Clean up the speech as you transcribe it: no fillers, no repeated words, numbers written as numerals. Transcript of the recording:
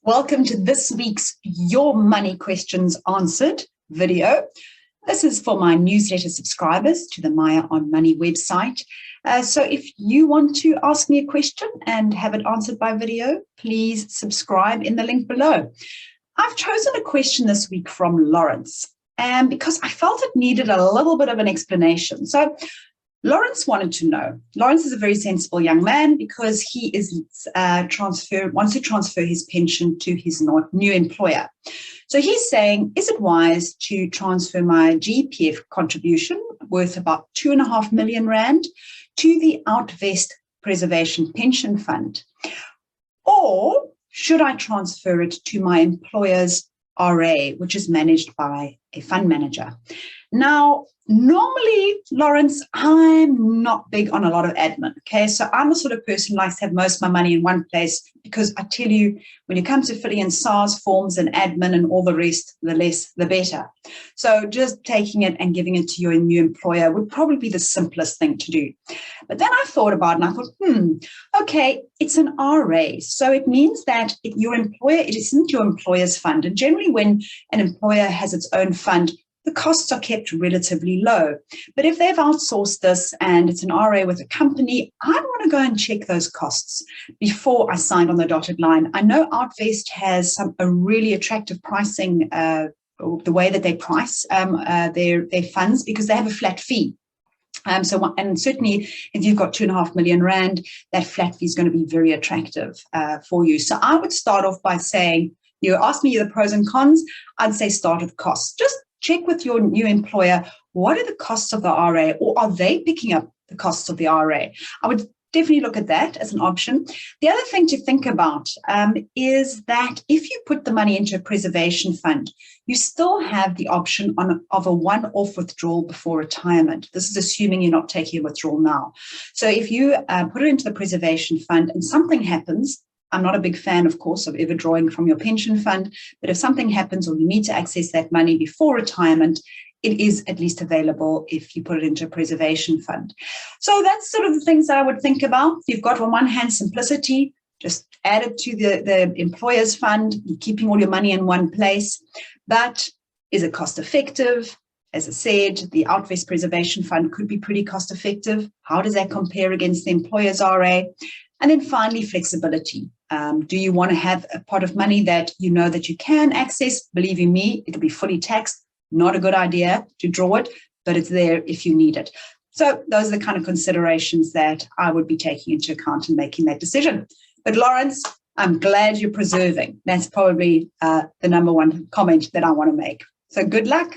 Welcome to this week's Your Money Questions Answered video. This is for my newsletter subscribers to the Maya on Money website. So if you want to ask me a question and have it answered by video, please subscribe in the link below. I've chosen a question this week from Lawrence, because I felt it needed a little bit of an explanation. So Lawrence wanted to know. Lawrence is a very sensible young man because he wants to transfer his pension to his new employer. So he's saying, is it wise to transfer my GPF contribution worth about 2.5 million rand to the Outvest Preservation Pension Fund? Or should I transfer it to my employer's RA, which is managed by a fund manager? Now, normally, Lawrence, I'm not big on a lot of admin, okay? So I'm the sort of person who likes to have most of my money in one place because I tell you, when it comes to filling in SARS forms and admin and all the rest, the less, the better. So just taking it and giving it to your new employer would probably be the simplest thing to do. But then I thought about it and I thought, okay, it's an RA. So it means that your employer, it isn't your employer's fund. And generally when an employer has its own fund, the costs are kept relatively low. But if they've outsourced this and it's an RA with a company, I'd want to go and check those costs before I signed on the dotted line. I know Outvest has a really attractive pricing, the way that they price their funds, because they have a flat fee. And certainly if you've got 2.5 million rand, that flat fee is going to be very attractive for you. So I would start off by saying, you ask me the pros and cons, I'd say start with costs. Just check with your new employer, what are the costs of the RA, or are they picking up the costs of the RA? I would definitely look at that as an option. The other thing to think about is that if you put the money into a preservation fund, you still have the option of a one-off withdrawal before retirement. This is assuming you're not taking a withdrawal now. So if you put it into the preservation fund and something happens, I'm not a big fan, of course, of ever drawing from your pension fund, but if something happens or you need to access that money before retirement, it is at least available if you put it into a preservation fund. So that's sort of the things that I would think about. You've got on one hand simplicity, just add it to the employer's fund, you're keeping all your money in one place. But is it cost effective? As I said, the Outvest Preservation Fund could be pretty cost effective. How does that compare against the employer's RA? And then finally, flexibility. Do you want to have a pot of money that you know that you can access? Believe you me, it'll be fully taxed. Not a good idea to draw it, but it's there if you need it. So those are the kind of considerations that I would be taking into account in making that decision. But Lawrence, I'm glad you're preserving. That's probably the number one comment that I want to make. So good luck.